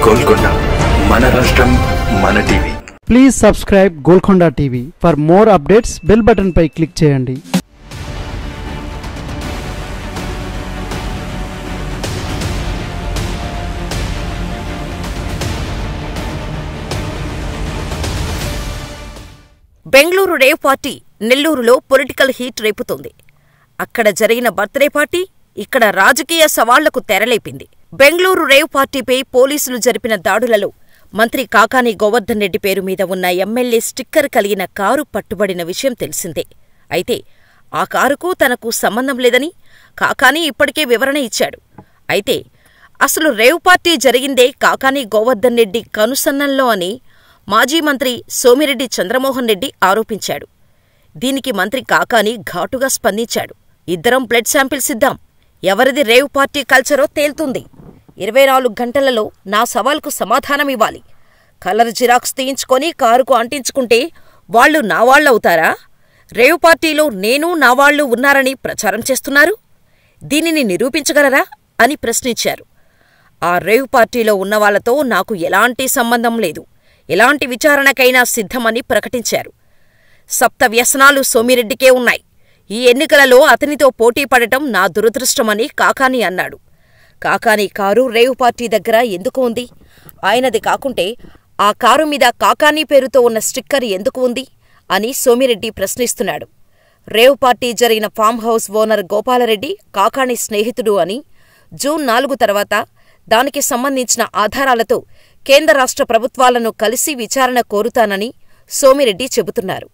గోల్కొండ మన రాష్ట్రం మన TV. Please subscribe Golconda TV. For more updates bell button పై క్లిక్ చేయండి. బెంగళూరు రేవ్ పార్టీ నెల్లూరులో పొలిటికల్ హీట్ రేపుతోంది. అక్కడ జరిగిన బర్త్డే పార్టీ ఇక్కడ రాజకీయ సవాళ్లకు తెరలేపింది. బెంగళూరు రేవ్ పార్టీపై పోలీసులు జరిపిన దాడులలో మంత్రి కాకాని గోవర్ధన్ రెడ్డి పేరు మీద ఉన్న ఎమ్మెల్యే స్టిక్కర్ కలిగిన కారు పట్టుబడిన విషయం తెలిసిందే. అయితే ఆ కారుకు తనకు సంబంధం లేదని కాకాని ఇప్పటికే వివరణ ఇచ్చాడు. అయితే అసలు రేవ్ పార్టీ జరిగిందే కాకాని గోవర్ధన్ రెడ్డి కనుసన్నల్లో అని మాజీ మంత్రి సోమిరెడ్డి చంద్రమోహన్ రెడ్డి ఆరోపించాడు. దీనికి మంత్రి కాకాని ఘాటుగా స్పందించాడు. ఇద్దరం బ్లడ్ శాంపిల్స్ ఇద్దాం, ఎవరిది రేవ్ పార్టీ కల్చరో తేల్తుంది. 24 గంటలలో నా సవాల్కు సమాధానమివ్వాలి. కలర్ జిరాక్స్ తీయించుకొని కారుకు అంటించుకుంటే వాళ్లు నావాళ్లవుతారా? రేవ్ పార్టీలో నేను నావాళ్లు ఉన్నారని ప్రచారం చేస్తున్నారు. దీనిని నిరూపించగలరా అని ప్రశ్నించారు. ఆ రేవ్ పార్టీలో ఉన్నవాళ్లతో నాకు ఎలాంటి సంబంధం లేదు, ఎలాంటి విచారణకైనా సిద్ధమని ప్రకటించారు. సప్త వ్యసనాలు సోమిరెడ్డికే ఉన్నాయి. ఈ ఎన్నికలలో అతనితో పోటీ పడటం నా దురదృష్టమని కాకాని అన్నాడు. కాకాని కారు రేవ్ పార్టీ దగ్గర ఎందుకు ఉంది? ఆయనది కాకుంటే ఆ కారు మీద కాకాని పేరుతో ఉన్న స్టిక్కర్ ఎందుకు ఉంది అని సోమిరెడ్డి ప్రశ్నిస్తున్నాడు. రేవ్ పార్టీ జరిగిన farm house owner Gopala Reddy Kakani స్నేహితుడు అని, జూన్ 4 తర్వాత దానికి సంబంధించిన ఆధారాలతో కేంద్ర రాష్ట్ర ప్రభుత్వాలను కలిసి విచారణ కోరుతానని సోమిరెడ్డి చెబుతున్నారు.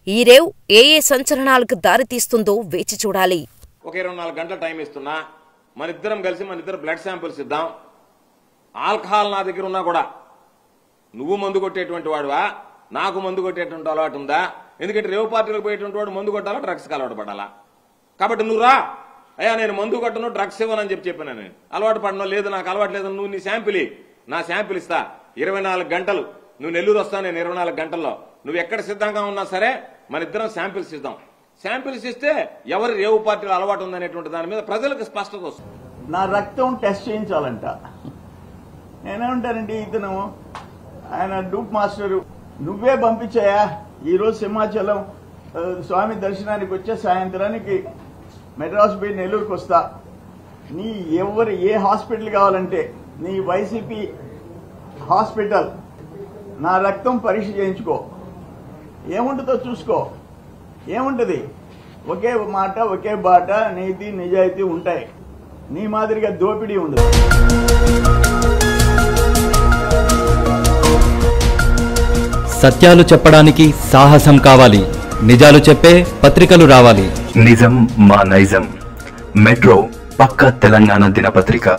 ఈ రేవ్ ఏ సంచలనాలకు దారితీస్తుందో వేచి చూడాలి. ఒక 24 గంటల టైం ఇస్తున్నా, మనిద్దరం కలిసి బ్లడ్ శాంపిల్స్ ఇద్దాం. ఆల్కహాల్ నా దగ్గర ఉన్నా కూడా నువ్వు మందు కొట్టేటువంటి వాడువా, నాకు మందు కొట్టేటువంటి అలవాటు ఉందా? ఎందుకంటే రేవ్ పార్టీలకు పోయేటువంటి వాడు మందు కొట్టాలా, డ్రగ్స్కి అలవాటు పడాలా? కాబట్టి నువ్వు రా, అయ్యా నేను మందు కొట్టను, డ్రగ్స్ ఇవ్వనని చెప్పాను. నేను అలవాటు పడను, లేదు నాకు అలవాటు లేదు, నువ్వు నీ శాంపిల్ నా శాంపిల్ ఇస్తా. 24 గంటలు నువ్వు నెల్లూరు వస్తా, నేను 24 గంటల్లో నువ్వు ఎక్కడ సిద్ధంగా ఉన్నా సరే మన ఇద్దరం శాంపిల్స్ ఇద్దాం. శాంపిల్స్ ఇస్తే ఎవరి రేవు పార్టీలో అలవాటు ఉందనేటువంటి దాని మీద ప్రజలకు స్పష్టత వస్తుంది. నా రక్తం టెస్ట్ చేయించాలంట. నేనేమంటానండి, ఇతను ఆయన డూప్ మాస్టరు, నువ్వే పంపించాయా. ఈరోజు సింహాచలం స్వామి దర్శనానికి వచ్చే సాయంత్రానికి మెడ్రాస్ పోయి నెల్లూరుకు వస్తా. నీ ఏ హాస్పిటల్ కావాలంటే నీ వైసీపీ హాస్పిటల్ నా రక్తం పరీక్ష చేయించుకో, ఏముంటుందో చూసుకో. ఏముంటుంది? ఒకే మాట ఒకే బాట, నీతి నిజాయితీ ఉంటాయి. నీ మాదిరిగా దోపిడీ ఉండదు. సత్యాలు చెప్పడానికి సాహసం కావాలి, నిజాలు చెప్పే పత్రికలు రావాలి. నిజం మా నైజం. మెట్రో పక్క తెలంగాణ దినపత్రిక.